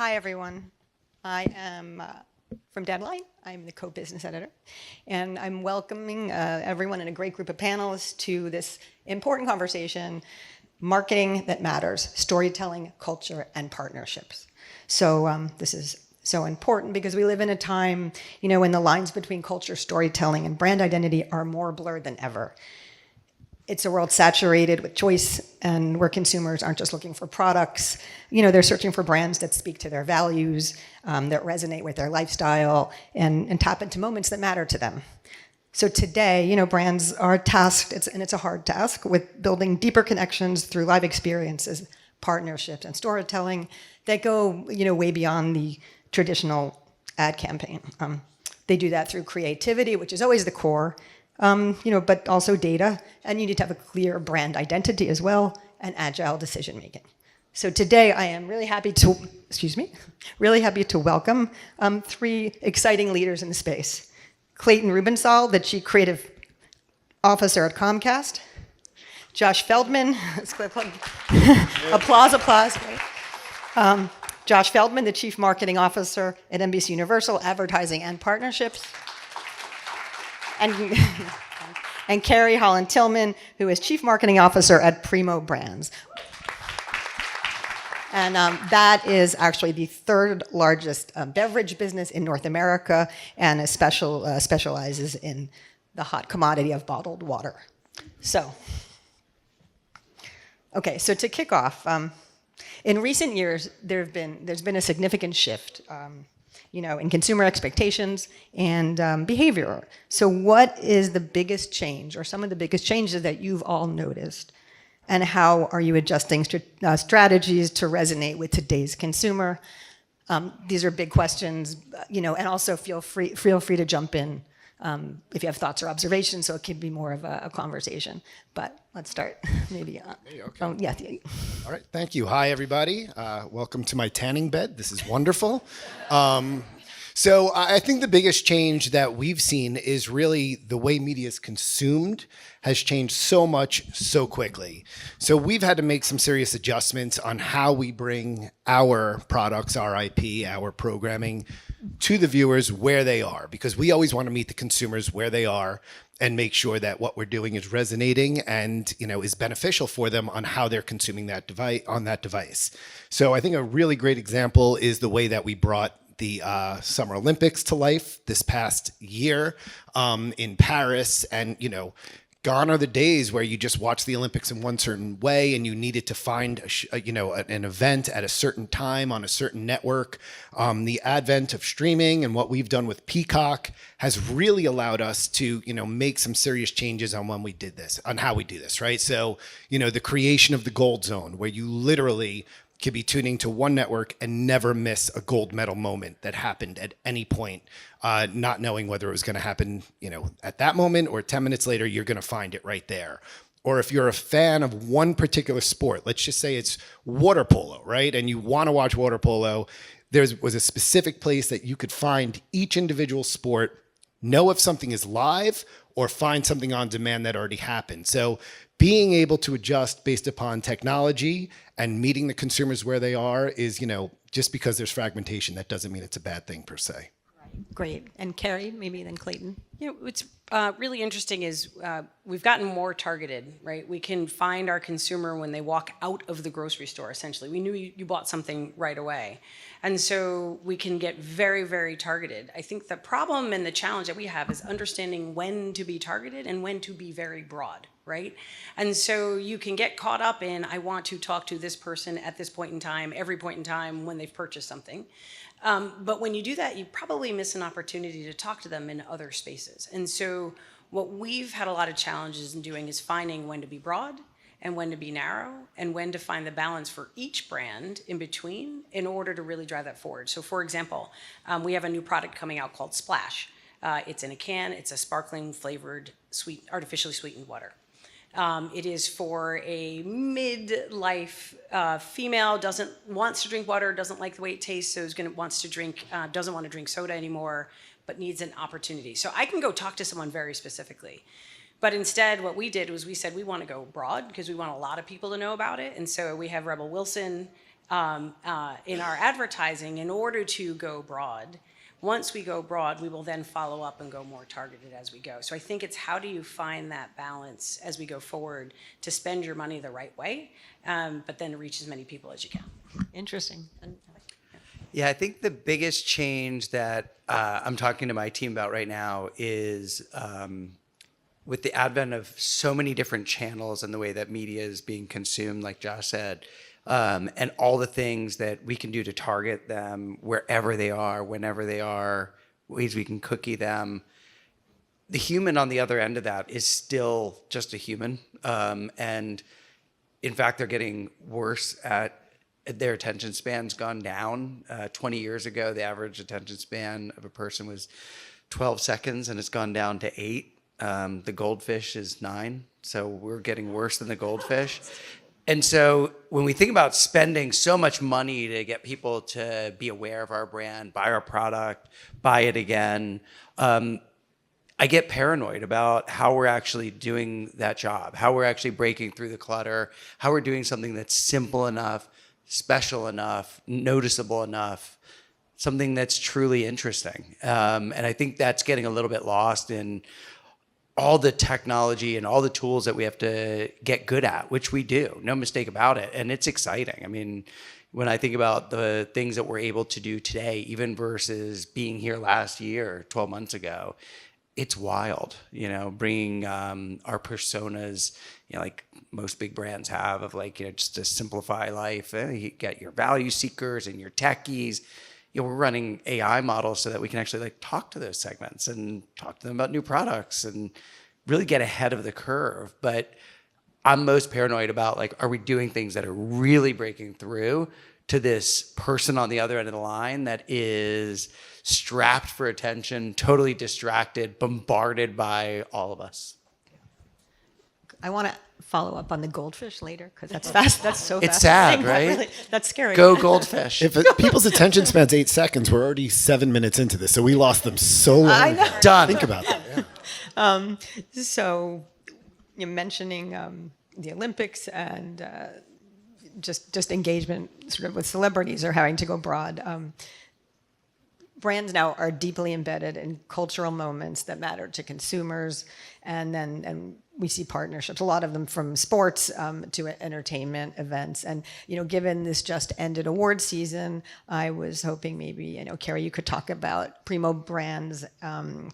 Hi, everyone. I am from Deadline. I'm the co-business editor. And I'm welcoming everyone and a great group of panelists to this important conversation, marketing that matters, storytelling, culture, and partnerships. So this is so important because we live in a time, when the lines between culture, storytelling, and brand identity are more blurred than ever. It's a world saturated with choice and where consumers aren't just looking for products. They're searching for brands that speak to their values, that resonate with their lifestyle, and tap into moments that matter to them. So today, brands are tasked, and it's a hard task, with building deeper connections through live experiences, partnerships, and storytelling that go, way beyond the traditional ad campaign. They do that through creativity, which is always the core, but also data, and you need to have a clear brand identity as well, and agile decision making. So today I am really happy to, welcome three exciting leaders in the space. Clayton Rubensahl, the Chief Creative Officer at Comcast. Josh Feldman, applause, right? Josh Feldman, the Chief Marketing Officer at NBC Universal Advertising and Partnerships. And Carrie Holland-Tillman, who is Chief Marketing Officer at Primo Brands. And that is actually the third largest beverage business in North America, and specializes in the hot commodity of bottled water. So to kick off, in recent years, there's been a significant shift in consumer expectations and behavior. So what is the biggest change, or some of the biggest changes that you've all noticed? And how are you adjusting strategies to resonate with today's consumer? These are big questions, and also feel free to jump in if you have thoughts or observations, so it can be more of a conversation. But let's start, maybe. Okay. All right, thank you. Hi, everybody. Welcome to my tanning bed. This is wonderful. So I think the biggest change that we've seen is really the way media is consumed has changed so much so quickly. So we've had to make some serious adjustments on how we bring our products, our IP, our programming to the viewers where they are, because we always want to meet the consumers where they are and make sure that what we're doing is resonating and is beneficial for them on how they're consuming that device. So I think a really great example is the way that we brought the Summer Olympics to life this past year in Paris, and gone are the days where you just watch the Olympics in one certain way and you needed to find an event at a certain time on a certain network. The advent of streaming and what we've done with Peacock has really allowed us to make some serious changes on when we did this, on how we do this, right? So the creation of the Gold Zone, where you literally could be tuning to one network and never miss a gold medal moment that happened at any point, not knowing whether it was going to happen, at that moment or 10 minutes later, you're going to find it right there. Or if you're a fan of one particular sport, let's just say it's water polo, right? And you want to watch water polo, there was a specific place that you could find each individual sport, know if something is live, or find something on demand that already happened. So being able to adjust based upon technology and meeting the consumers where they are is, just because there's fragmentation, that doesn't mean it's a bad thing per se. Right. Great. And Carrie, maybe then Clayton. What's really interesting is we've gotten more targeted, right? We can find our consumer when they walk out of the grocery store, essentially. We knew you bought something right away. And so we can get very, very targeted. I think the problem and the challenge that we have is understanding when to be targeted and when to be very broad, right? And so you can get caught up in, I want to talk to this person at this point in time, every point in time when they've purchased something. But when you do that, you probably miss an opportunity to talk to them in other spaces. And so what we've had a lot of challenges in doing is finding when to be broad and when to be narrow and when to find the balance for each brand in between in order to really drive that forward. So for example, we have a new product coming out called Splash. It's in a can. It's a sparkling flavored, artificially sweetened water. It is for a midlife female, wants to drink water, doesn't like the way it tastes, so doesn't want to drink soda anymore, but needs an opportunity. So I can go talk to someone very specifically. But instead, what we did was we said we want to go broad because we want a lot of people to know about it. And so we have Rebel Wilson in our advertising in order to go broad. Once we go broad, we will then follow up and go more targeted as we go. So I think it's how do you find that balance as we go forward to spend your money the right way, but then reach as many people as you can. Interesting. Yeah, I think the biggest change that I'm talking to my team about right now is with the advent of so many different channels and the way that media is being consumed, like Josh said, and all the things that we can do to target them wherever they are, whenever they are, ways we can cookie them. The human on the other end of that is still just a human. And in fact, they're getting worse at their attention span's gone down. 20 years ago, the average attention span of a person was 12 seconds, and it's gone down to 8. The goldfish is 9, so we're getting worse than the goldfish. And so when we think about spending so much money to get people to be aware of our brand, buy our product, buy it again, I get paranoid about how we're actually doing that job, how we're actually breaking through the clutter, how we're doing something that's simple enough, special enough, noticeable enough, something that's truly interesting. And I think that's getting a little bit lost in all the technology and all the tools that we have to get good at, which we do, no mistake about it. And it's exciting. I mean, when I think about the things that we're able to do today, even versus being here last year, 12 months ago, it's wild, bringing our personas, like most big brands have, of just to simplify life. You get your value seekers and your techies. We're running AI models so that we can actually talk to those segments and talk to them about new products and really get ahead of the curve. But I'm most paranoid about are we doing things that are really breaking through to this person on the other end of the line that is strapped for attention, totally distracted, bombarded by all of us. I want to follow up on the goldfish later because that's fast. That's so It's fascinating. sad, right? Really, that's scary. Go goldfish. If people's attention span's 8 seconds, we're already 7 minutes into this, so we lost them so long. I know. Done. Think about that. Yeah. So you're mentioning the Olympics and just engagement sort of with celebrities or having to go broad. Brands now are deeply embedded in cultural moments that matter to consumers, and we see partnerships, a lot of them from sports to entertainment events. And given this just ended award season, I was hoping maybe Carrie, you could talk about Primo Brands'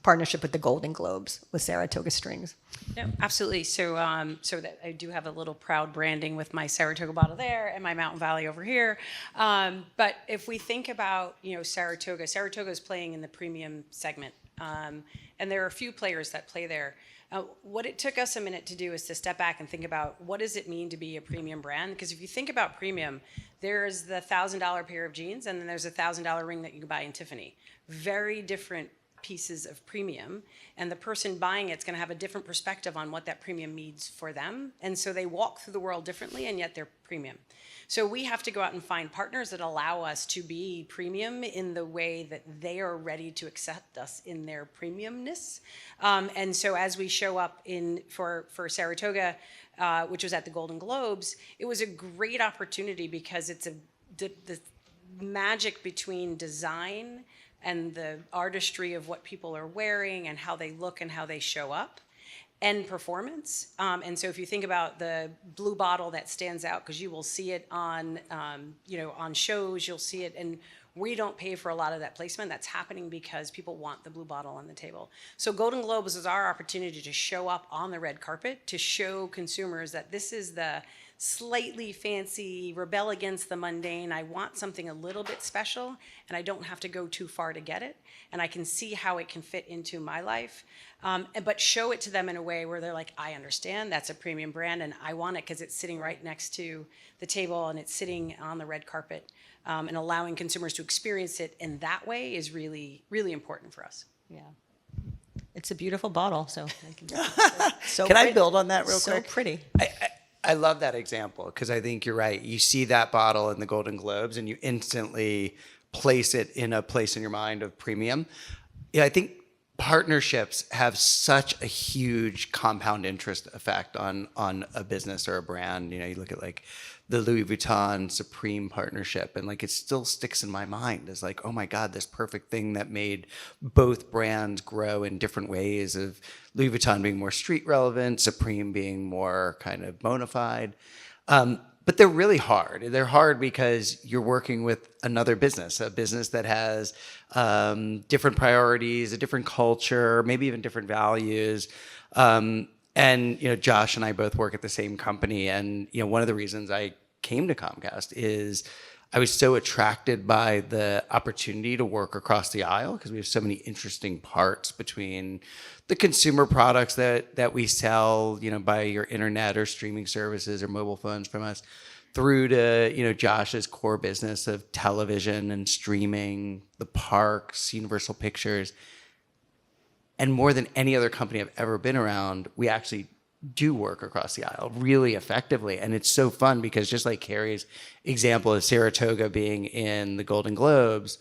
partnership with the Golden Globes with Saratoga Strings. No, absolutely. So that I do have a little proud branding with my Saratoga bottle there and my Mountain Valley over here. But if we think about Saratoga is playing in the premium segment, and there are a few players that play there. What it took us a minute to do is to step back and think about what does it mean to be a premium brand? Because if you think about premium, there's the $1,000 pair of jeans, and then there's a $1,000 ring that you can buy in Tiffany. Very different pieces of premium, and the person buying it's going to have a different perspective on what that premium means for them, and so they walk through the world differently, and yet they're premium. So we have to go out and find partners that allow us to be premium in the way that they are ready to accept us in their premiumness. And so as we show up for Saratoga, which was at the Golden Globes, it was a great opportunity because it's the magic between design and the artistry of what people are wearing and how they look and how they show up and performance. And so if you think about the blue bottle that stands out, because you will see it on shows, you'll see it, and we don't pay for a lot of that placement. That's happening because people want the blue bottle on the table. So Golden Globes is our opportunity to show up on the red carpet, to show consumers that this is the slightly fancy, rebel against the mundane. I want something a little bit special, and I don't have to go too far to get it. And I can see how it can fit into my life. But show it to them in a way where they're like, I understand, that's a premium brand, and I want it because it's sitting right next to the table and it's sitting on the red carpet. And allowing consumers to experience it in that way is really, really important for us. Yeah. It's a beautiful bottle, so Can I build on that real quick? So pretty. I love that example because I think you're right. You see that bottle in the Golden Globes and you instantly place it in a place in your mind of premium. Yeah, I think partnerships have such a huge compound interest effect on a business or a brand. You look at like the Louis Vuitton Supreme partnership, and like it still sticks in my mind as like, oh my God, this perfect thing that made both brands grow in different ways, of Louis Vuitton being more street relevant, Supreme being more kind of bona fide. But they're really hard. They're hard because you're working with another business, a business that has different priorities, a different culture, maybe even different values. And Josh and I both work at the same company, and one of the reasons I came to Comcast is I was so attracted by the opportunity to work across the aisle, because we have so many interesting parts between the consumer products that we sell, by your internet or streaming services or mobile phones from us, through to Josh's core business of television and streaming, the parks, Universal Pictures. And more than any other company I've ever been around, we actually do work across the aisle really effectively. And it's so fun because, just like Carrie's example of Saratoga being in the Golden Globes,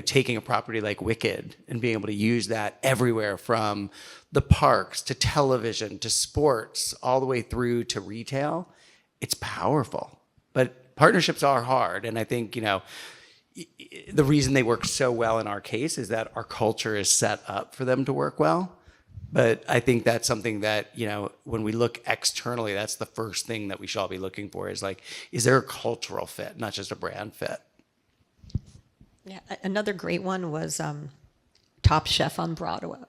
taking a property like Wicked and being able to use that everywhere, from the parks to television to sports, all the way through to retail, it's powerful. But partnerships are hard. And I think, the reason they work so well in our case is that our culture is set up for them to work well. But I think that's something that, when we look externally, that's the first thing that we should all be looking for, is like, is there a cultural fit, not just a brand fit? Yeah, another great one was Top Chef on Bravo,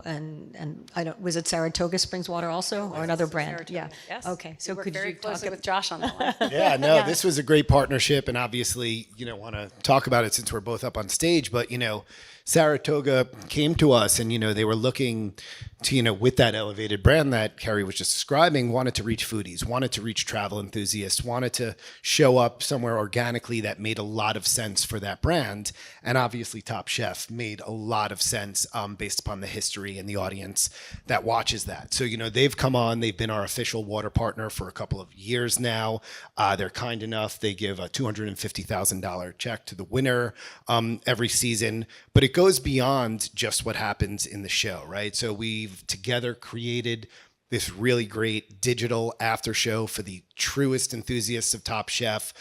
and I don't, was it Saratoga Springs Water also, or another brand? Saratoga, Yeah. yes. Okay, so We could work very you talk closely with Josh on that one. Yeah, no, this was a great partnership, and obviously, want to talk about it since we're both up on stage. But Saratoga came to us, and they were looking to, with that elevated brand that Carrie was just describing, wanted to reach foodies, wanted to reach travel enthusiasts, wanted to show up somewhere organically that made a lot of sense for that brand. And obviously, Top Chef made a lot of sense based upon the history and the audience that watches that. So they've come on, they've been our official water partner for a couple of years now. They're kind enough, they give a $250,000 check to the winner every season. But it goes beyond just what happens in the show, right? So we've together created this really great digital after show for the truest enthusiasts of Top Chef,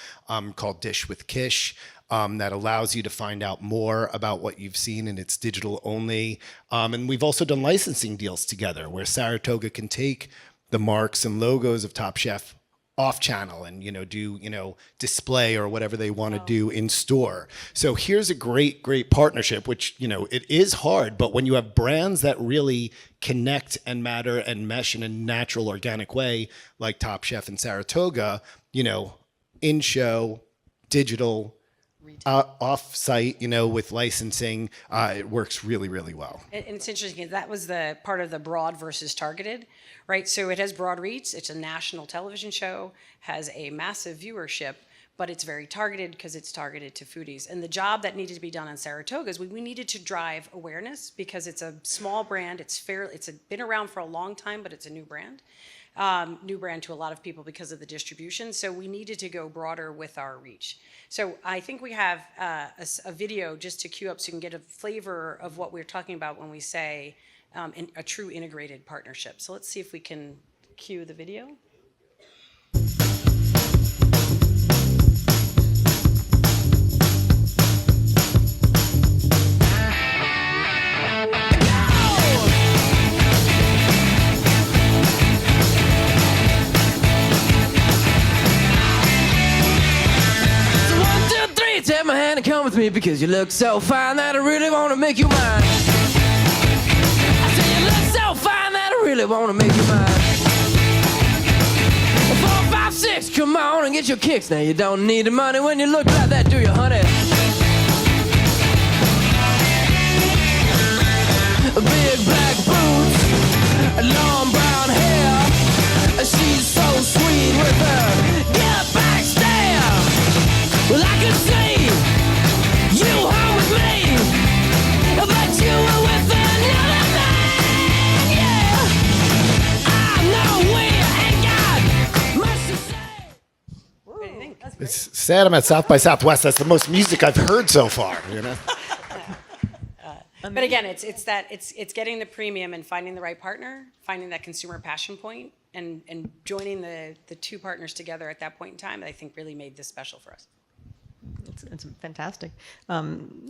called Dish with Kish, that allows you to find out more about what you've seen, and it's digital only. And we've also done licensing deals together where Saratoga can take the marks and logos of Top Chef off channel and do display or whatever they want to do in store. So here's a great partnership, which it is hard, but when you have brands that really connect and matter and mesh in a natural, organic way, like Top Chef and Saratoga, in show, digital, off site, with licensing, it works really, really well. And it's interesting, that was the part of the broad versus targeted, right? So it has broad reach, it's a national television show, has a massive viewership, but it's very targeted because it's targeted to foodies. And the job that needed to be done on Saratoga is we needed to drive awareness, because it's a small brand, it's been around for a long time, but it's a new brand. New brand to a lot of people because of the distribution. So we needed to go broader with our reach. So I think we have a video just to cue up so you can get a flavor of what we're talking about when we say a true integrated partnership. So let's see if we can cue the video. Take my hand and come with me, because you look so fine that I really want to make you mine. I say you look so fine that I really want to make you mine. 4, 5, 6, come on and get your kicks. Now you don't need the money when you look like that, do you, honey? Big black boots, long brown hair. She's so sweet with her get back stare. Well, I could see you home with me, but you were with another man, yeah. I know we ain't got much to say. What do you think? That's It's sad I'm at South by Southwest. That's the most music I've heard so far, But again, it's getting the premium and finding the right partner, finding that consumer passion point, and joining the two partners together at that point in time that I think really made this special for us. It's fantastic.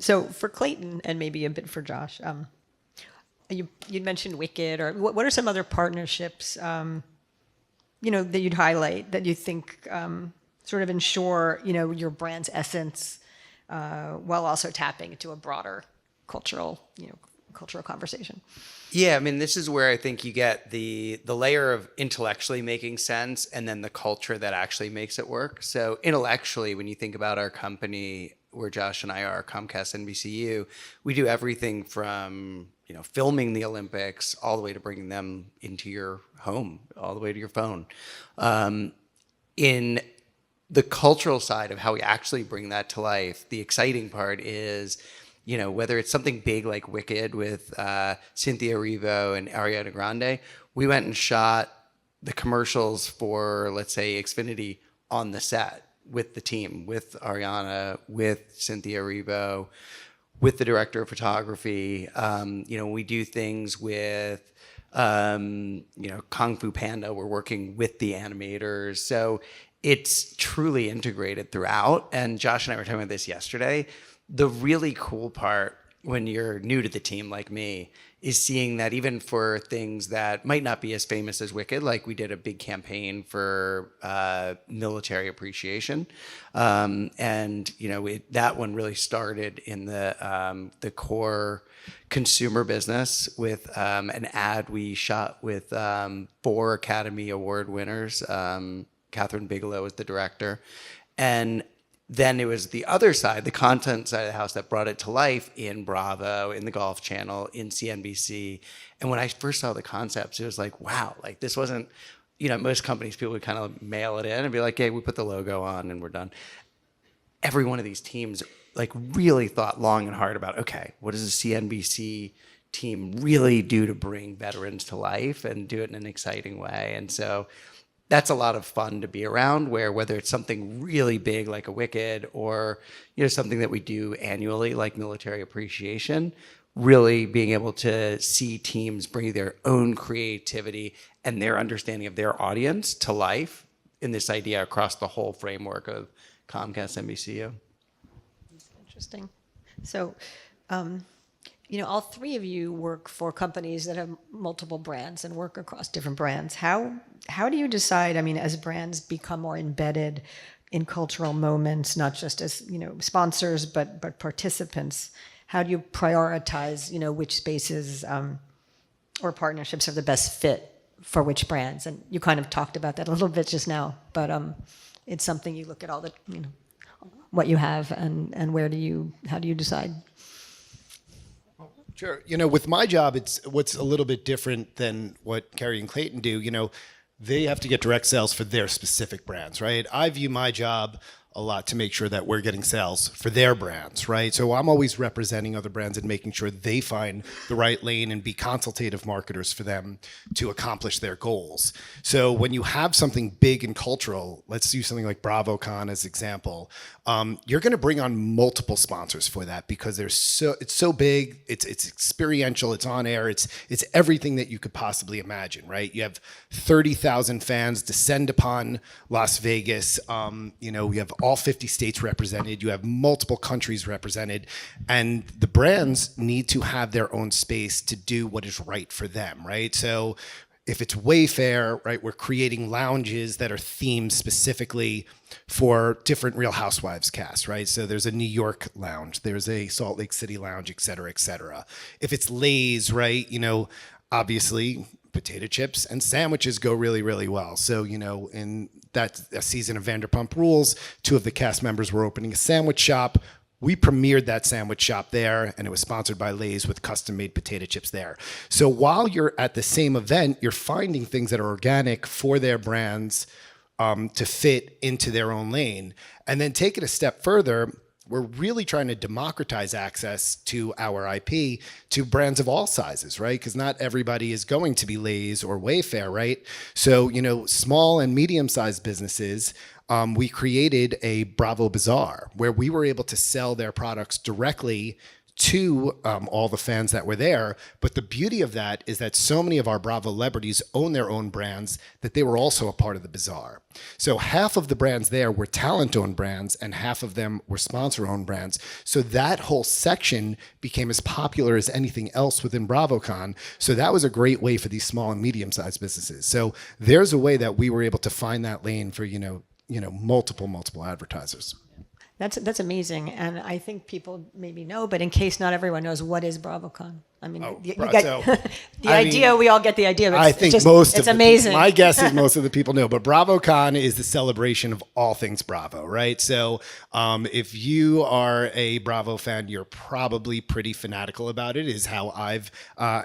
So for Clayton and maybe a bit for Josh, you mentioned Wicked, or what are some other partnerships, that you'd highlight that you think sort of ensure, your brand's essence while also tapping into a broader cultural conversation? Yeah, I mean, this is where I think you get the layer of intellectually making sense and then the culture that actually makes it work. So intellectually, when you think about our company, where Josh and I are, Comcast NBCU, we do everything from filming the Olympics all the way to bringing them into your home, all the way to your phone. In the cultural side of how we actually bring that to life, the exciting part is, whether it's something big like Wicked with Cynthia Erivo and Ariana Grande, we went and shot the commercials for, let's say, Xfinity on the set with the team, with Ariana, with Cynthia Erivo, with the director of photography. We do things with, Kung Fu Panda. We're working with the animators. So it's truly integrated throughout. And Josh and I were talking about this yesterday. The really cool part when you're new to the team like me is seeing that even for things that might not be as famous as Wicked, like we did a big campaign for military appreciation. That one really started in the core consumer business with an ad we shot with 4 Academy Award winners. Catherine Bigelow was the director. And then it was the other side, the content side of the house, that brought it to life in Bravo, in the Golf Channel, in CNBC. And when I first saw the concepts, it was like, wow, like this wasn't, most companies, people would kind of mail it in and be like, hey, we put the logo on and we're done. Every one of these teams like really thought long and hard about, okay, what does the CNBC team really do to bring veterans to life and do it in an exciting way? And so that's a lot of fun to be around, where whether it's something really big like a Wicked or something that we do annually like military appreciation, really being able to see teams bring their own creativity and their understanding of their audience to life in this idea across the whole framework of Comcast NBCU. Interesting. So, all three of you work for companies that have multiple brands and work across different brands. How do you decide, as brands become more embedded in cultural moments, not just as, sponsors, but participants, how do you prioritize, which spaces or partnerships are the best fit for which brands? And you kind of talked about that a little bit just now, but it's something you look at all the, what you have and how do you decide? Sure. With my job, it's what's a little bit different than what Carrie and Clayton do. They have to get direct sales for their specific brands, right? I view my job a lot to make sure that we're getting sales for their brands, right? So I'm always representing other brands and making sure they find the right lane and be consultative marketers for them to accomplish their goals. So when you have something big and cultural, let's use something like BravoCon as example, you're going to bring on multiple sponsors for that because it's so big, it's experiential, it's on air, it's everything that you could possibly imagine, right? You have 30,000 fans descend upon Las Vegas. We have all 50 states represented. You have multiple countries represented, and the brands need to have their own space to do what is right for them, right? So if it's Wayfair, right, we're creating lounges that are themed specifically for different Real Housewives casts, right? So there's a New York lounge, there's a Salt Lake City lounge, et cetera, et cetera. If it's Lay's, right, obviously potato chips and sandwiches go really, really well. So, in that season of Vanderpump Rules, 2 of the cast members were opening a sandwich shop. We premiered that sandwich shop there, and it was sponsored by Lay's with custom-made potato chips there. So while you're at the same event, you're finding things that are organic for their brands to fit into their own lane. And then take it a step further, we're really trying to democratize access to our IP to brands of all sizes, right? Because not everybody is going to be Lay's or Wayfair, right? So, small and medium-sized businesses, we created a Bravo Bazaar where we were able to sell their products directly to all the fans that were there. But the beauty of that is that so many of our Bravo celebrities own their own brands that they were also a part of the bazaar. So half of the brands there were talent-owned brands and half of them were sponsor-owned brands. So that whole section became as popular as anything else within BravoCon. So that was a great way for these small and medium-sized businesses. So there's a way that we were able to find that lane for, multiple advertisers. That's amazing, and I think people maybe know, but in case not everyone knows, what is BravoCon? I mean, you get the idea. We all get the idea. But I think it's amazing. My guess is most of the people know, but BravoCon is the celebration of all things Bravo, right? So if you are a Bravo fan, you're probably pretty fanatical about it, is how I've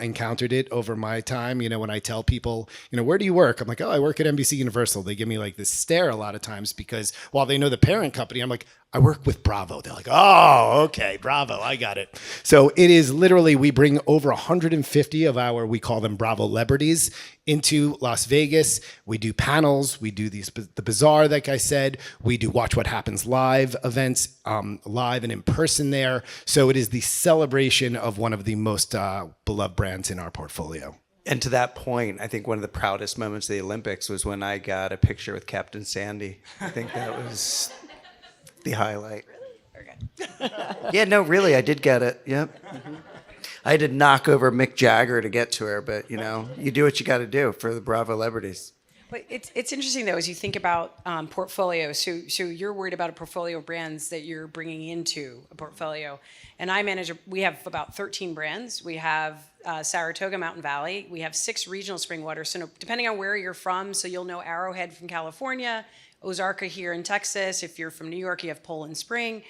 encountered it over my time. When I tell people, where do you work? I'm like, oh, I work at NBC Universal. They give me like this stare a lot of times because while they know the parent company, I'm like, I work with Bravo. They're like, oh, okay, Bravo, I got it. So it is literally, we bring over 150 of our, we call them Bravo celebrities, into Las Vegas. We do panels. We do the bazaar, like I said. We do Watch What Happens live events, live and in person there. So it is the celebration of one of the most beloved brands in our portfolio. And to that point, I think one of the proudest moments of the Olympics was when I got a picture with Captain Sandy. I think that was the highlight. Yeah, no, really, I did get it. Yep. I had to knock over Mick Jagger to get to her, but you do what you got to do for the Bravo celebrities. But it's interesting though, as you think about portfolio. So you're worried about a portfolio of brands that you're bringing into a portfolio, and I manage. We have about 13 brands. We have Saratoga, Mountain Valley. We have 6 regional spring waters. So depending on where you're from, so you'll know Arrowhead from California, Ozarka here in Texas. If you're from New York, you have Poland Spring.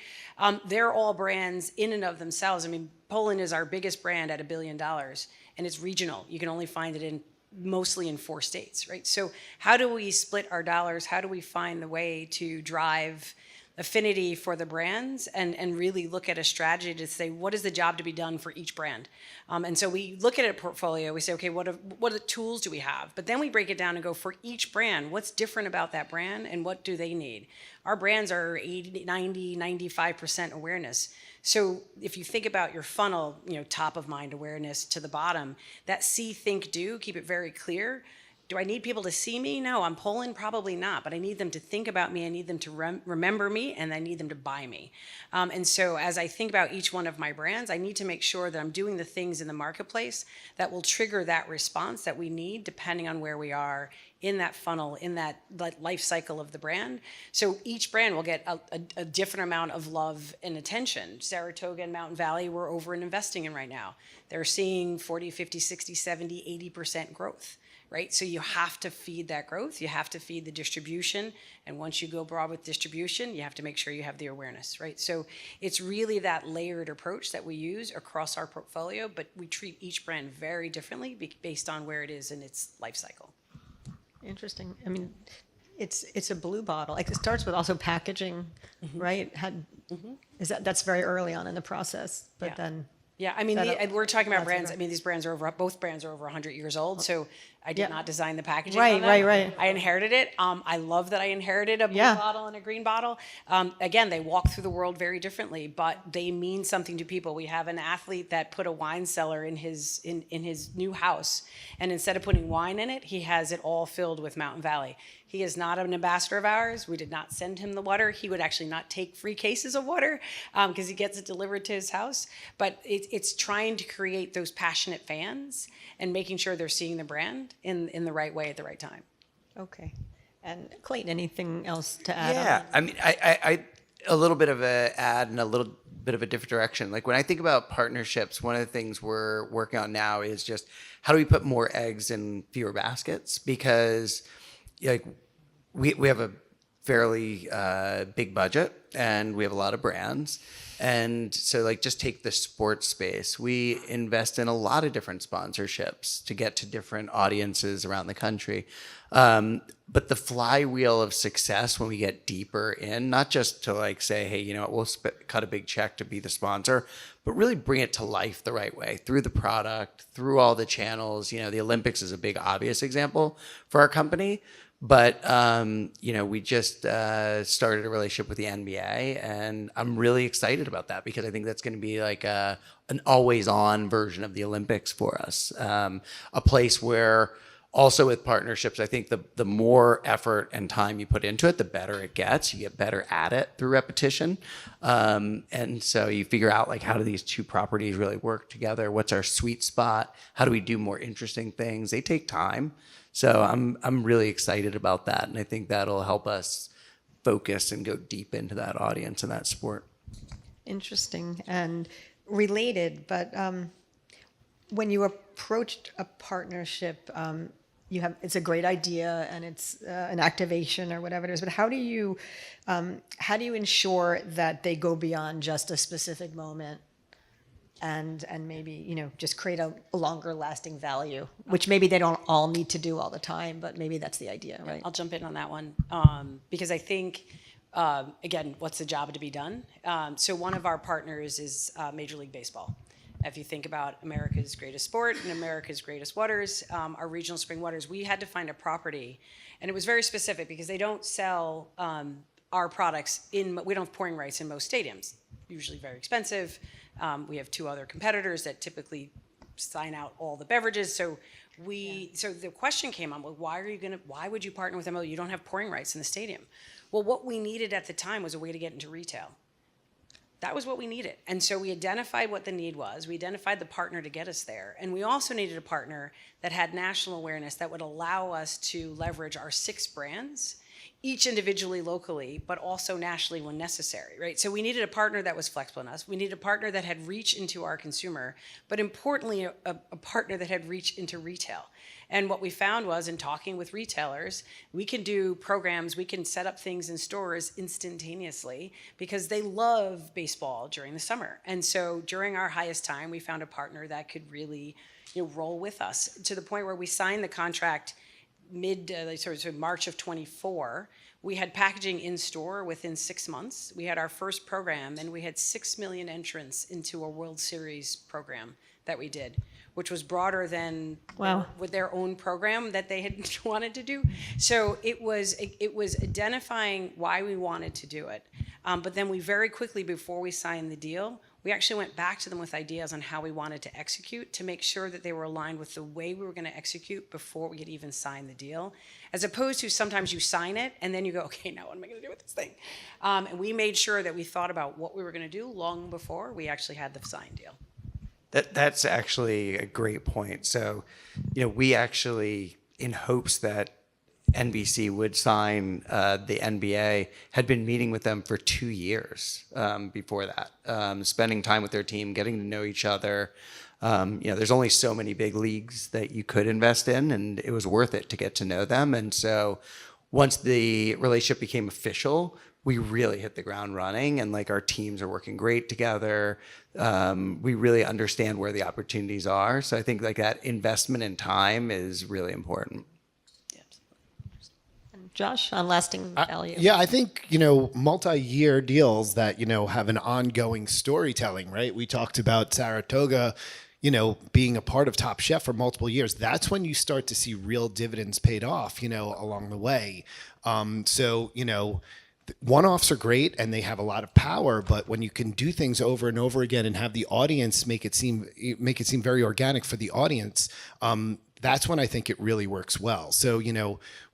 They're all brands in and of themselves. I mean, Poland is our biggest brand at $1 billion, and it's regional. You can only find it mostly in 4 states, right? So how do we split our dollars? How do we find the way to drive affinity for the brands and really look at a strategy to say, what is the job to be done for each brand? And so we look at a portfolio, we say, okay, what are the tools do we have? But then we break it down and go, for each brand, what's different about that brand and what do they need? Our brands are 80, 90, 95% awareness. So if you think about your funnel, top of mind awareness to the bottom, that see, think, do, keep it very clear. Do I need people to see me? No, I'm Poland, probably not, but I need them to think about me, I need them to remember me, and I need them to buy me. And so as I think about each one of my brands, I need to make sure that I'm doing the things in the marketplace that will trigger that response that we need depending on where we are in that funnel, in that life cycle of the brand. So each brand will get a different amount of love and attention. Saratoga and Mountain Valley, we're over and investing in right now. They're seeing 40, 50, 60, 70, 80% growth. Right? So you have to feed that growth. You have to feed the distribution. And once you go broad with distribution, you have to make sure you have the awareness, right? So it's really that layered approach that we use across our portfolio, but we treat each brand very differently based on where it is in its life cycle. Interesting. I mean, it's a blue bottle. Like, it starts with also packaging, right? Is that's very early on in the process, but then. Yeah, I mean, we're talking about brands. I mean, these brands are both brands are over 100 years old. So I did not design the packaging. Right, on that. right. I inherited it. I love that I inherited a blue bottle and a green bottle. Again, they walk through the world very differently, but they mean something to people. We have an athlete that put a wine cellar in his new house, and instead of putting wine in it, he has it all filled with Mountain Valley. He is not an ambassador of ours. We did not send him the water. He would actually not take free cases of water because he gets it delivered to his house. But it's trying to create those passionate fans and making sure they're seeing the brand in the right way at the right time. Okay. And Clayton, anything else to add? Yeah, I mean, I a little bit of a add and a little bit of a different direction. Like when I think about partnerships, one of the things we're working on now is just how do we put more eggs in fewer baskets? Because like we have a fairly big budget and we have a lot of brands. And so like just take the sports space. We invest in a lot of different sponsorships to get to different audiences around the country. But the flywheel of success when we get deeper in, not just to like say, hey, you know what, we'll cut a big check to be the sponsor, but really bring it to life the right way through the product, through all the channels. You know, the Olympics is a big obvious example for our company. But we just started a relationship with the NBA, and I'm really excited about that because I think that's going to be like an always-on version of the Olympics for us. A place where, also with partnerships, I think the more effort and time you put into it, the better it gets. You get better at it through repetition, and so you figure out like, how do these two properties really work together? What's our sweet spot? How do we do more interesting things? They take time. So I'm really excited about that, and I think that'll help us focus and go deep into that audience and that sport. Interesting and related, but when you approached a partnership, it's a great idea and it's an activation or whatever it is. But how do you ensure that they go beyond just a specific moment? And maybe, just create a longer lasting value, which maybe they don't all need to do all the time, but maybe that's the idea, right? I'll jump in on that one because I think, again, what's the job to be done? So one of our partners is Major League Baseball. If you think about America's greatest sport and America's greatest waters, our regional spring waters, we had to find a property, and it was very specific because they don't sell our products we don't have pouring rights in most stadiums, usually very expensive. We have two other competitors that typically sign out all the beverages. So the question came on, well, why would you partner with MLB? You don't have pouring rights in the stadium. Well, what we needed at the time was a way to get into retail. That was what we needed. And so we identified what the need was. We identified the partner to get us there. And we also needed a partner that had national awareness that would allow us to leverage our 6 brands, each individually locally, but also nationally when necessary, right? So we needed a partner that was flexible in us. We needed a partner that had reach into our consumer, but importantly, a partner that had reach into retail. And what we found was, in talking with retailers, we can do programs, we can set up things in stores instantaneously because they love baseball during the summer. And so during our highest time, we found a partner that could really roll with us to the point where we signed the contract March of 24. We had packaging in store within 6 months. We had our first program, and we had 6 million entrants into a World Series program that we did, which was broader than with their own program that they had wanted to do. So it was identifying why we wanted to do it. But then we very quickly, before we signed the deal, we actually went back to them with ideas on how we wanted to execute to make sure that they were aligned with the way we were going to execute before we could even sign the deal, as opposed to sometimes you sign it and then you go, okay, now what am I going to do with this thing? And we made sure that we thought about what we were going to do long before we actually had the signed deal. That's actually a great point. So, we actually, in hopes that NBC would sign the NBA, had been meeting with them for 2 years before that, spending time with their team, getting to know each other. There's only so many big leagues that you could invest in, and it was worth it to get to know them. And so once the relationship became official, we really hit the ground running, and our teams are working great together. We really understand where the opportunities are. So I think that investment in time is really important. Josh, on lasting value. Yeah, I think, multi-year deals that, have an ongoing storytelling, right? We talked about Saratoga, being a part of Top Chef for multiple years. That's when you start to see real dividends paid off, along the way. One-offs are great and they have a lot of power, but when you can do things over and over again and have the audience make it seem very organic for the audience, that's when I think it really works well. So,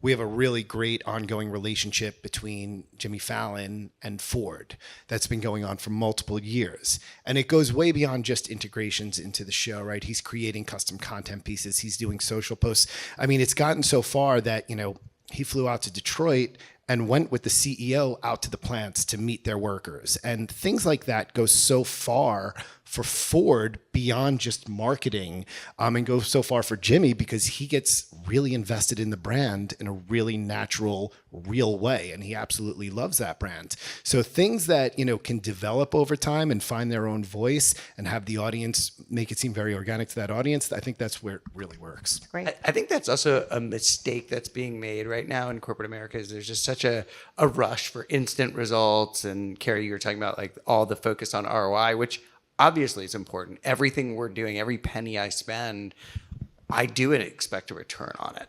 we have a really great ongoing relationship between Jimmy Fallon and Ford that's been going on for multiple years. And it goes way beyond just integrations into the show, right? He's creating custom content pieces. He's doing social posts. I mean, it's gotten so far that, he flew out to Detroit and went with the CEO out to the plants to meet their workers. And things like that go so far for Ford beyond just marketing, and go so far for Jimmy because he gets really invested in the brand in a really natural, real way. And he absolutely loves that brand. So things that, can develop over time and find their own voice and have the audience make it seem very organic to that audience, I think that's where it really works. Great. I think that's also a mistake that's being made right now in corporate America is there's just such a rush for instant results. And Carrie, you were talking about all the focus on ROI, which obviously is important. Everything we're doing, every penny I spend, I do expect a return on it.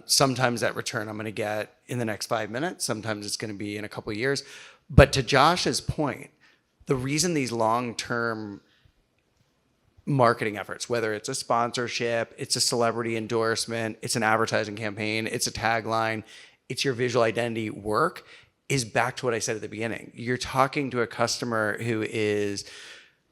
Sometimes that return I'm going to get in the next 5 minutes. Sometimes it's going to be in a couple of years. But to Josh's point, the reason these long-term marketing efforts, whether it's a sponsorship, it's a celebrity endorsement, it's an advertising campaign, it's a tagline, it's your visual identity work, is back to what I said at the beginning. You're talking to a customer who is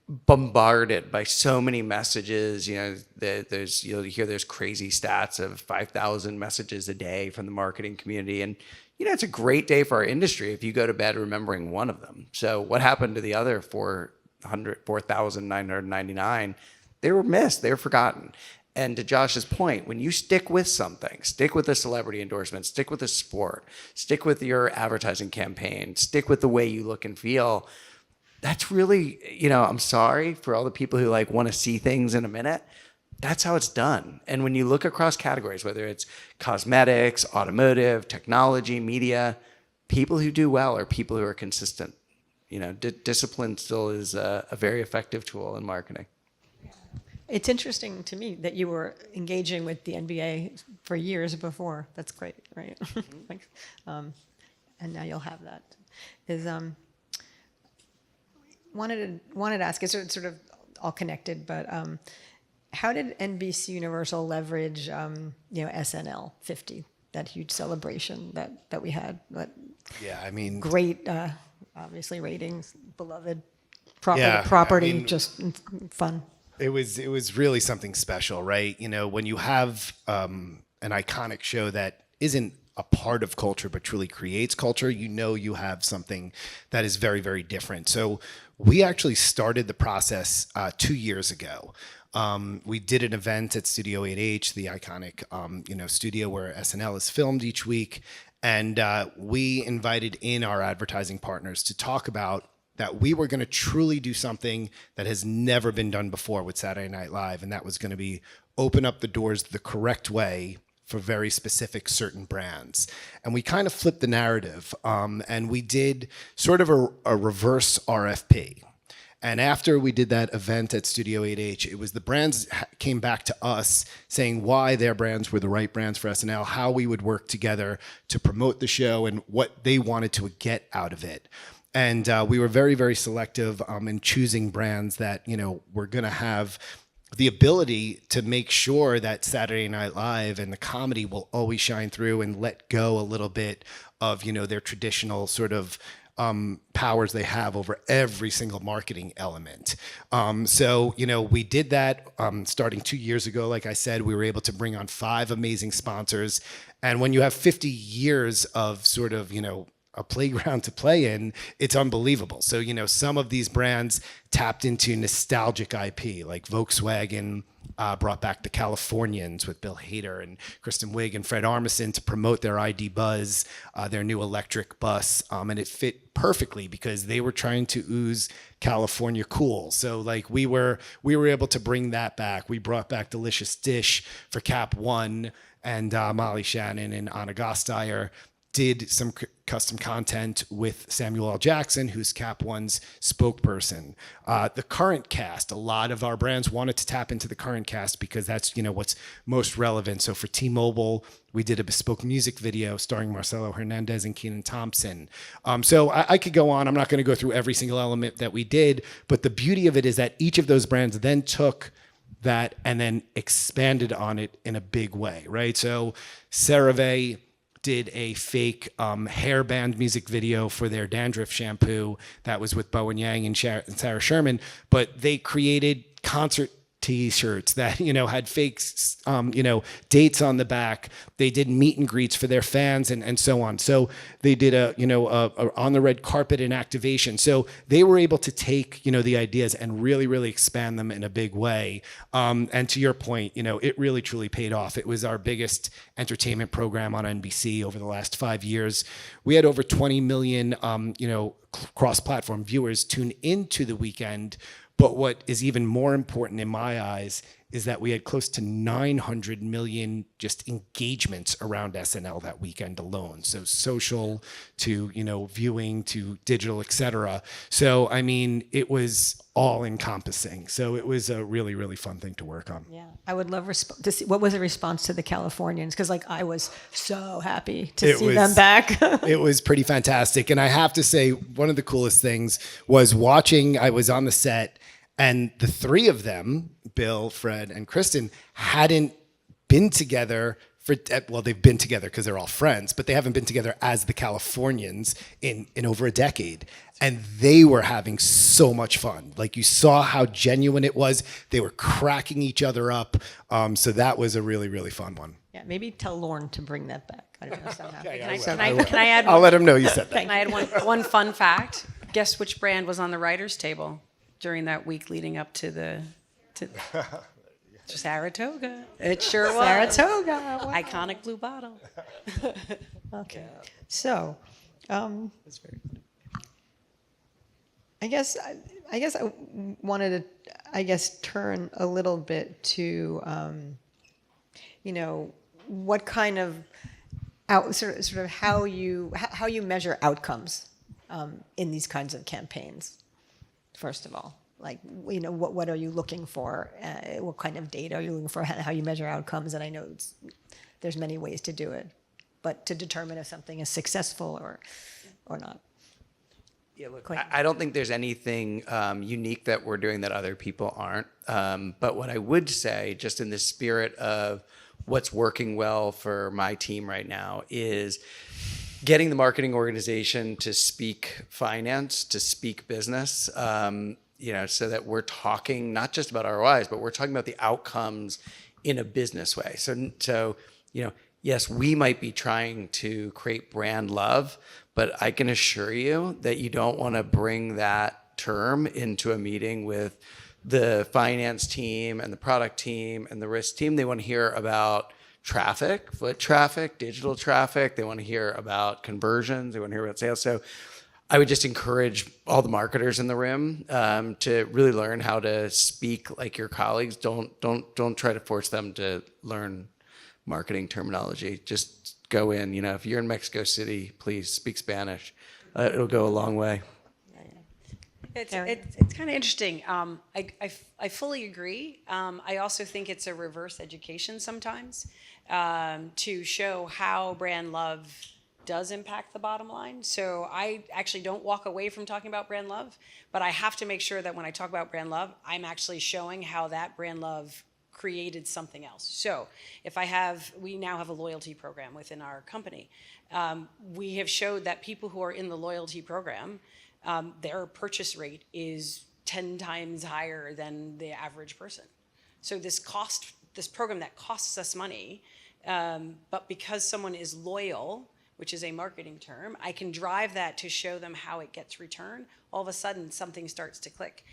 bombarded by so many messages. You'll hear there's crazy stats of 5,000 messages a day from the marketing community. And it's a great day for our industry if you go to bed remembering one of them. So what happened to the other 4,999? They were missed. They were forgotten. And to Josh's point, when you stick with something, stick with a celebrity endorsement, stick with a sport, stick with your advertising campaign, stick with the way you look and feel, that's really, I'm sorry for all the people who want to see things in a minute. That's how it's done. And when you look across categories, whether it's cosmetics, automotive, technology, media, people who do well are people who are consistent. Discipline still is a very effective tool in marketing. It's interesting to me that you were engaging with the NBA for years before. That's great, right? And now you'll have that. Wanted to ask, it's sort of all connected, but how did NBC Universal leverage SNL 50, that huge celebration that we had? Yeah, I mean, great, obviously ratings, beloved property, I mean, just fun. It was really something special, right? When you have an iconic show that isn't a part of culture but truly creates culture, you have something that is very, very different. So we actually started the process 2 years ago. We did an event at Studio 8H, the iconic studio where SNL is filmed each week, and we invited in our advertising partners to talk about that we were going to truly do something that has never been done before with Saturday Night Live, and that was going to be open up the doors the correct way for very specific certain brands. And we kind of flipped the narrative, and we did sort of a reverse RFP. And after we did that event at Studio 8H, it was the brands came back to us saying why their brands were the right brands for SNL, how we would work together to promote the show, and what they wanted to get out of it. And we were very, very selective in choosing brands that, were going to have the ability to make sure that Saturday Night Live and the comedy will always shine through and let go a little bit of, their traditional sort of powers they have over every single marketing element. So, we did that starting 2 years ago. Like I said, we were able to bring on 5 amazing sponsors. And when you have 50 years of sort of, a playground to play in, it's unbelievable. So, some of these brands tapped into nostalgic IP, like Volkswagen brought back the Californians with Bill Hader and Kristen Wiig and Fred Armisen to promote their ID Buzz, their new electric bus. And it fit perfectly because they were trying to ooze California cool. So we were able to bring that back. We brought back Delicious Dish for Cap One, and Molly Shannon and Anna Gosteyer did some custom content with Samuel L. Jackson, who's Cap One's spokesperson. The current cast, a lot of our brands wanted to tap into the current cast because that's, what's most relevant. So for T-Mobile, we did a bespoke music video starring Marcelo Hernandez and Kenan Thompson. So I could go on. I'm not going to go through every single element that we did, but the beauty of it is that each of those brands then took that and then expanded on it in a big way, right? So CeraVe did a fake hairband music video for their dandruff shampoo that was with Bowen Yang and Sarah Sherman, but they created concert T-shirts that had fake dates on the back. They did meet and greets for their fans and so on. So they did a on the red carpet and activation. So they were able to take the ideas and really, really expand them in a big way. And to your point, it really truly paid off. It was our biggest entertainment program on NBC over the last 5 years. We had over 20 million cross-platform viewers tune into The Weekend. But what is even more important in my eyes is that we had close to 900 million just engagements around SNL that weekend alone. So social to, viewing to digital, et cetera. So, I mean, it was all encompassing. So it was a really, really fun thing to work on. Yeah, I would love to see what was the response to the Californians, because I was so happy to see them back. It was pretty fantastic. And I have to say, one of the coolest things was watching, I was on the set, and the three of them, Bill, Fred, and Kristen, hadn't been together they've been together because they're all friends, but they haven't been together as the Californians in over a decade. And they were having so much fun. Like, you saw how genuine it was. They were cracking each other up. So that was a really, really fun one. Yeah, maybe tell Lorne to bring that back. I don't know somehow. Can I add? I'll let him know you said that. Can I add one fun fact? Guess which brand was on the writers' table during that week leading up to Saratoga. It sure was. Saratoga. Wow. Iconic blue bottle. Okay. So, I guess I wanted to, turn a little bit to, what kind of sort of how you measure outcomes in these kinds of campaigns. First of all, what are you looking for? What kind of data are you looking for? How you measure outcomes? And I know there's many ways to do it, but to determine if something is successful or not. Yeah, look, I don't think there's anything unique that we're doing that other people aren't. But what I would say, just in the spirit of what's working well for my team right now, is getting the marketing organization to speak finance, to speak business, so that we're talking not just about ROIs, but we're talking about the outcomes in a business way. So yes, we might be trying to create brand love, but I can assure you that you don't want to bring that term into a meeting with the finance team and the product team and the risk team. They want to hear about traffic, foot traffic, digital traffic. They want to hear about conversions. They want to hear about sales. So I would just encourage all the marketers in the room to really learn how to speak like your colleagues. Don't try to force them to learn marketing terminology. Just go in. If you're in Mexico City, please speak Spanish. It'll go a long way. It's kind of interesting. I fully agree. I also think it's a reverse education sometimes to show how brand love does impact the bottom line. So I actually don't walk away from talking about brand love, but I have to make sure that when I talk about brand love, I'm actually showing how that brand love created something else. So if we now have a loyalty program within our company. We have showed that people who are in the loyalty program, their purchase rate is 10 times higher than the average person. So this program that costs us money, but because someone is loyal, which is a marketing term, I can drive that to show them how it gets returned. All of a sudden, something starts to click.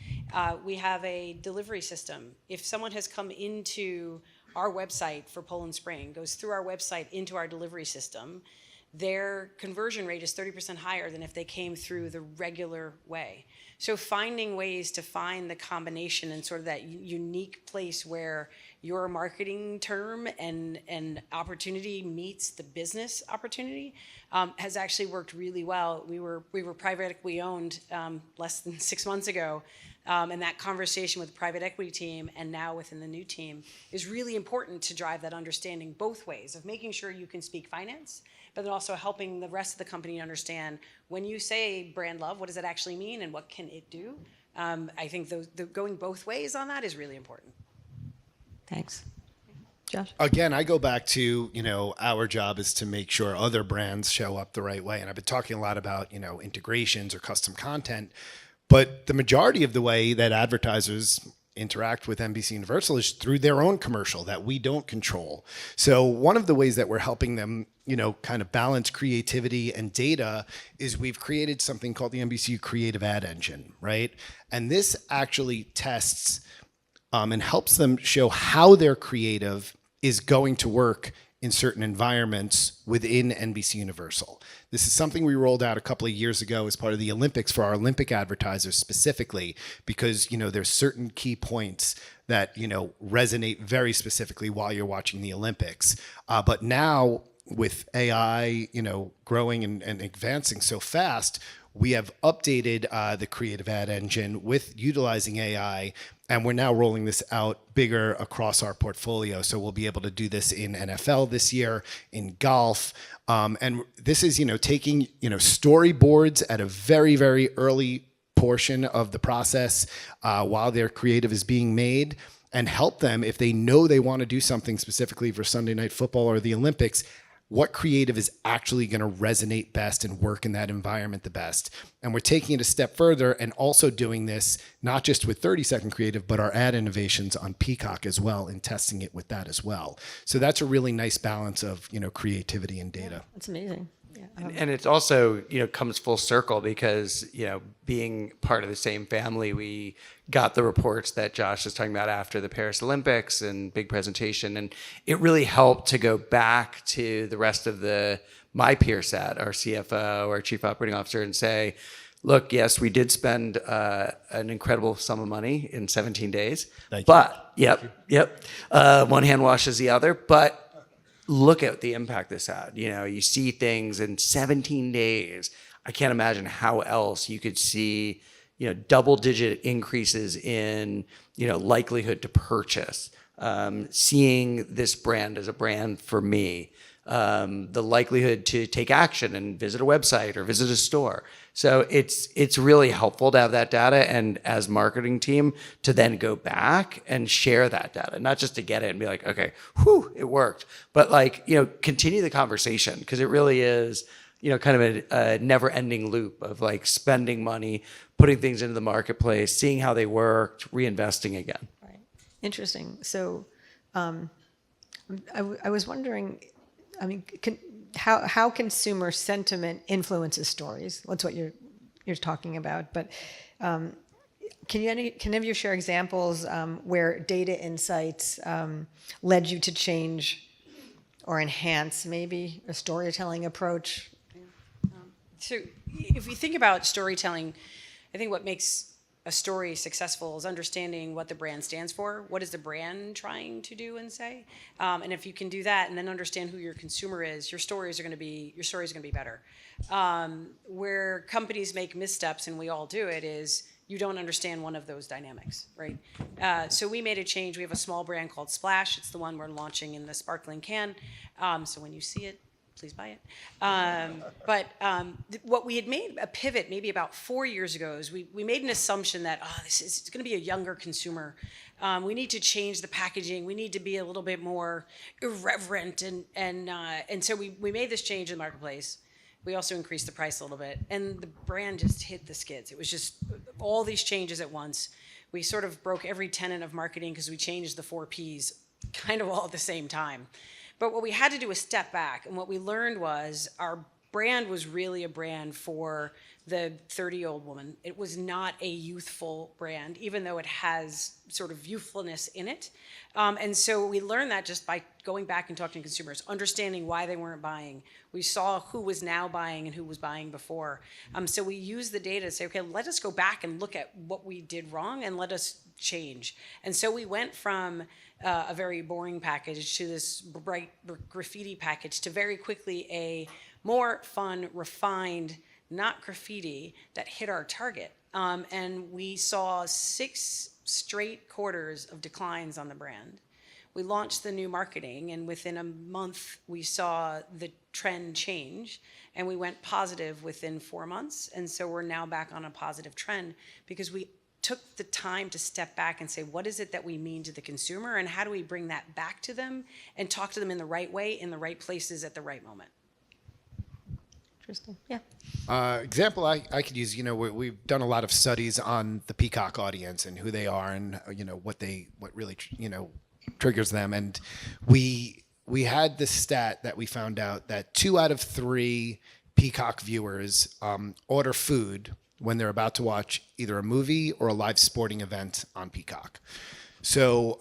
We have a delivery system. If someone has come into our website for Poland Spring, goes through our website into our delivery system, their conversion rate is 30% higher than if they came through the regular way. So finding ways to find the combination and sort of that unique place where your marketing term and opportunity meets the business opportunity has actually worked really well. We were private equity owned less than 6 months ago. And that conversation with the private equity team and now within the new team is really important to drive that understanding both ways of making sure you can speak finance, but then also helping the rest of the company understand when you say brand love, what does it actually mean and what can it do? I think going both ways on that is really important. Thanks. Josh? Again, I go back to, our job is to make sure other brands show up the right way. And I've been talking a lot about, integrations or custom content. But the majority of the way that advertisers interact with NBC Universal is through their own commercial that we don't control. So one of the ways that we're helping them, kind of balance creativity and data is we've created something called the NBC Creative Ad Engine, right? And this actually tests and helps them show how their creative is going to work in certain environments within NBC Universal. This is something we rolled out a couple of years ago as part of the Olympics for our Olympic advertisers specifically, because there's certain key points that resonate very specifically while you're watching the Olympics. But now with AI, growing and advancing so fast, we have updated the creative ad engine with utilizing AI, and we're now rolling this out bigger across our portfolio. So we'll be able to do this in NFL this year, in golf. And this is, taking, storyboards at a very, very early portion of the process while their creative is being made, and help them if they know they want to do something specifically for Sunday Night Football or the Olympics. What creative is actually going to resonate best and work in that environment the best? And we're taking it a step further and also doing this not just with 30-second creative, but our ad innovations on Peacock as well, and testing it with that as well. So that's a really nice balance of, creativity and data. That's amazing. Yeah. And it's also, comes full circle because, being part of the same family, we got the reports that Josh is talking about after the Paris Olympics and big presentation. And it really helped to go back to the rest of my peer set, our CFO, our chief operating officer, and say, look, yes, we did spend an incredible sum of money in 17 days. Thank you. But, yep. One hand washes the other. But look at the impact this had. You see things in 17 days. I can't imagine how else you could see, double-digit increases in, likelihood to purchase. Seeing this brand as a brand for me, the likelihood to take action and visit a website or visit a store. So it's really helpful to have that data, and as marketing team to then go back and share that data, not just to get it and be like, okay, whew, it worked, but continue the conversation, because it really is, kind of a never-ending loop of spending money, putting things into the marketplace, seeing how they worked, reinvesting again. Right. Interesting. So I was wondering, how consumer sentiment influences stories. That's what you're talking about. But can any of you share examples where data insights led you to change or enhance maybe a storytelling approach? So if you think about storytelling, I think what makes a story successful is understanding what the brand stands for. What is the brand trying to do and say? And if you can do that and then understand who your consumer is, your stories are going to be better. Where companies make missteps, and we all do it, is you don't understand one of those dynamics, right? So we made a change. We have a small brand called Splash. It's the one we're launching in the sparkling can. So when you see it, please buy it. But what we had made a pivot maybe about 4 years ago is we made an assumption that it's going to be a younger consumer. We need to change the packaging. We need to be a little bit more irreverent, and so we made this change in the marketplace. We also increased the price a little bit, and the brand just hit the skids. It was just all these changes at once. We sort of broke every tenet of marketing because we changed the 4 Ps kind of all at the same time. But what we had to do was step back, and what we learned was our brand was really a brand for the 30-year-old woman. It was not a youthful brand, even though it has sort of youthfulness in it. And so we learned that just by going back and talking to consumers, understanding why they weren't buying. We saw who was now buying and who was buying before. So we used the data to say, okay, let us go back and look at what we did wrong and let us change. And so we went from a very boring package to this bright graffiti package to very quickly a more fun, refined, not graffiti, that hit our target. And we saw 6 straight quarters of declines on the brand. We launched the new marketing, and within a month, we saw the trend change, and we went positive within 4 months. And so we're now back on a positive trend because we took the time to step back and say, what is it that we mean to the consumer, and how do we bring that back to them and talk to them in the right way, in the right places, at the right moment? Interesting. Yeah. Example I could use, we've done a lot of studies on the Peacock audience and who they are, and what really triggers them. And we had this stat that we found out that 2 out of 3 Peacock viewers order food when they're about to watch either a movie or a live sporting event on Peacock. So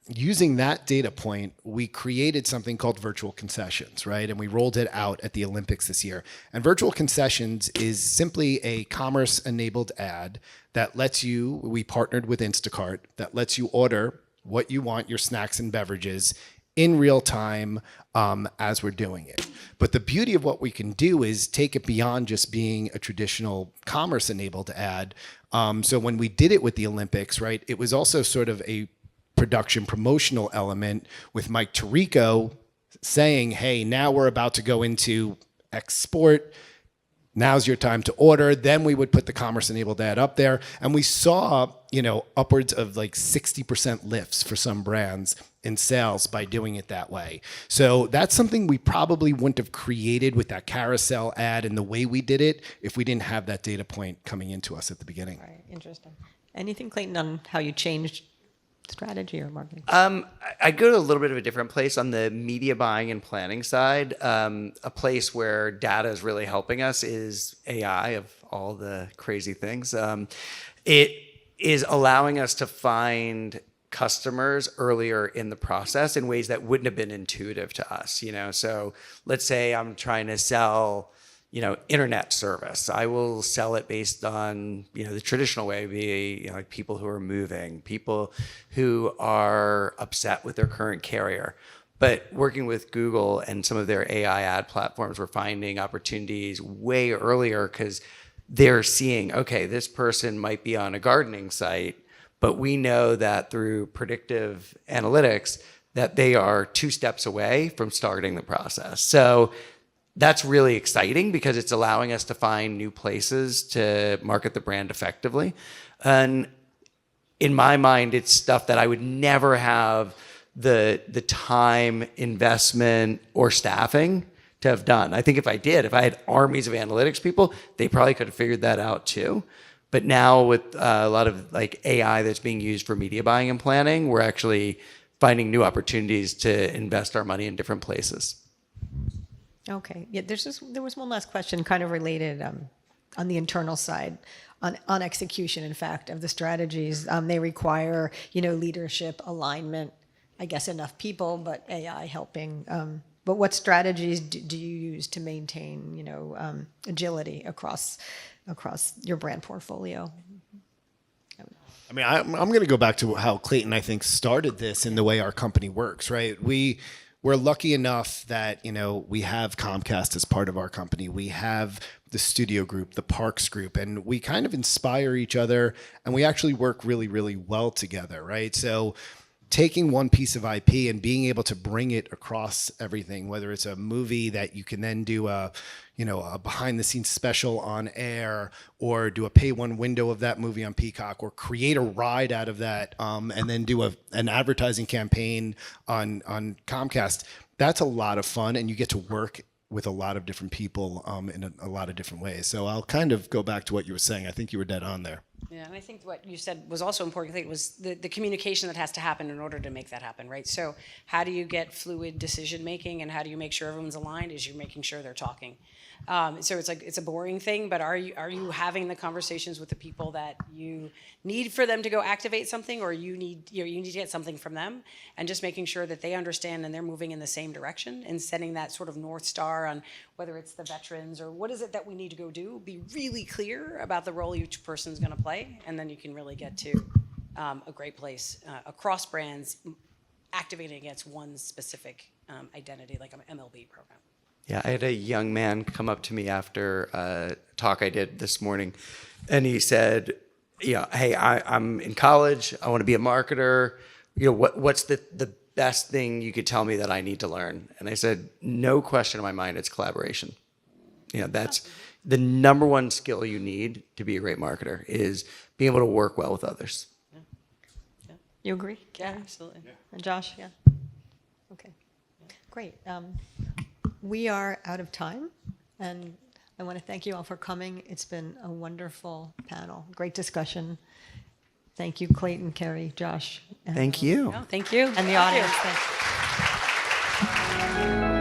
using that data point, we created something called virtual concessions, right? And we rolled it out at the Olympics this year. And virtual concessions is simply a commerce-enabled ad that lets you, we partnered with Instacart, that lets you order what you want, your snacks and beverages, in real time as we're doing it. But the beauty of what we can do is take it beyond just being a traditional commerce-enabled ad. So when we did it with the Olympics, right, it was also sort of a production promotional element with Mike Tirico saying, hey, now we're about to go into X sport. Now's your time to order. Then we would put the commerce-enabled ad up there. And we saw, upwards of like 60% lifts for some brands in sales by doing it that way. So that's something we probably wouldn't have created with that carousel ad and the way we did it if we didn't have that data point coming into us at the beginning. Right, interesting. Anything, Clayton, on how you changed strategy or marketing? I'd go to a little bit of a different place on the media buying and planning side. A place where data is really helping us is AI, of all the crazy things. It is allowing us to find customers earlier in the process in ways that wouldn't have been intuitive to us. So let's say I'm trying to sell internet service. I will sell it based on, the traditional way, be like people who are moving, people who are upset with their current carrier. But working with Google and some of their AI ad platforms, we're finding opportunities way earlier because they're seeing, okay, this person might be on a gardening site, but we know that through predictive analytics that they are 2 steps away from starting the process. So that's really exciting because it's allowing us to find new places to market the brand effectively. And in my mind, it's stuff that I would never have the time, investment, or staffing to have done. I think if I had armies of analytics people, they probably could have figured that out too. But now with a lot of like AI that's being used for media buying and planning, we're actually finding new opportunities to invest our money in different places. Okay. Yeah, there was one last question kind of related on the internal side, on execution, in fact, of the strategies. They require, leadership, alignment, I guess enough people, but AI helping. But what strategies do you use to maintain, agility across your brand portfolio? I mean, I'm going to go back to how Clayton, I think, started this in the way our company works, right? We're lucky enough that, we have Comcast as part of our company. We have the studio group, the parks group, and we kind of inspire each other, and we actually work really, really well together, right? So taking one piece of IP and being able to bring it across everything, whether it's a movie that you can then do a behind the scenes special on air, or do a pay one window of that movie on Peacock, or create a ride out of that, and then do an advertising campaign on Comcast. That's a lot of fun, and you get to work with a lot of different people in a lot of different ways. So I'll kind of go back to what you were saying. I think you were dead on there. Yeah, and I think what you said was also important. I think it was the communication that has to happen in order to make that happen, right? So how do you get fluid decision making, and how do you make sure everyone's aligned? Is you're making sure they're talking. So it's a boring thing, but are you having the conversations with the people that you need for them to go activate something, or you need to get something from them, and just making sure that they understand and they're moving in the same direction, and setting that sort of North Star on whether it's the veterans or what is it that we need to go do. Be really clear about the role each person's going to play, and then you can really get to a great place across brands, activating against one specific identity, like an MLB program. Yeah, I had a young man come up to me after a talk I did this morning, and he said, hey, I'm in college. I want to be a marketer. What's the best thing you could tell me that I need to learn? And I said, no question in my mind, it's collaboration. That's the number one skill you need to be a great marketer, is being able to work well with others. Yeah. You agree? Yeah, absolutely. Yeah. And Josh, yeah? Okay, great. We are out of time, and I want to thank you all for coming. It's been a wonderful panel, great discussion. Thank you, Clayton, Carrie, Josh. Thank you. Thank you. And the audience. Thanks.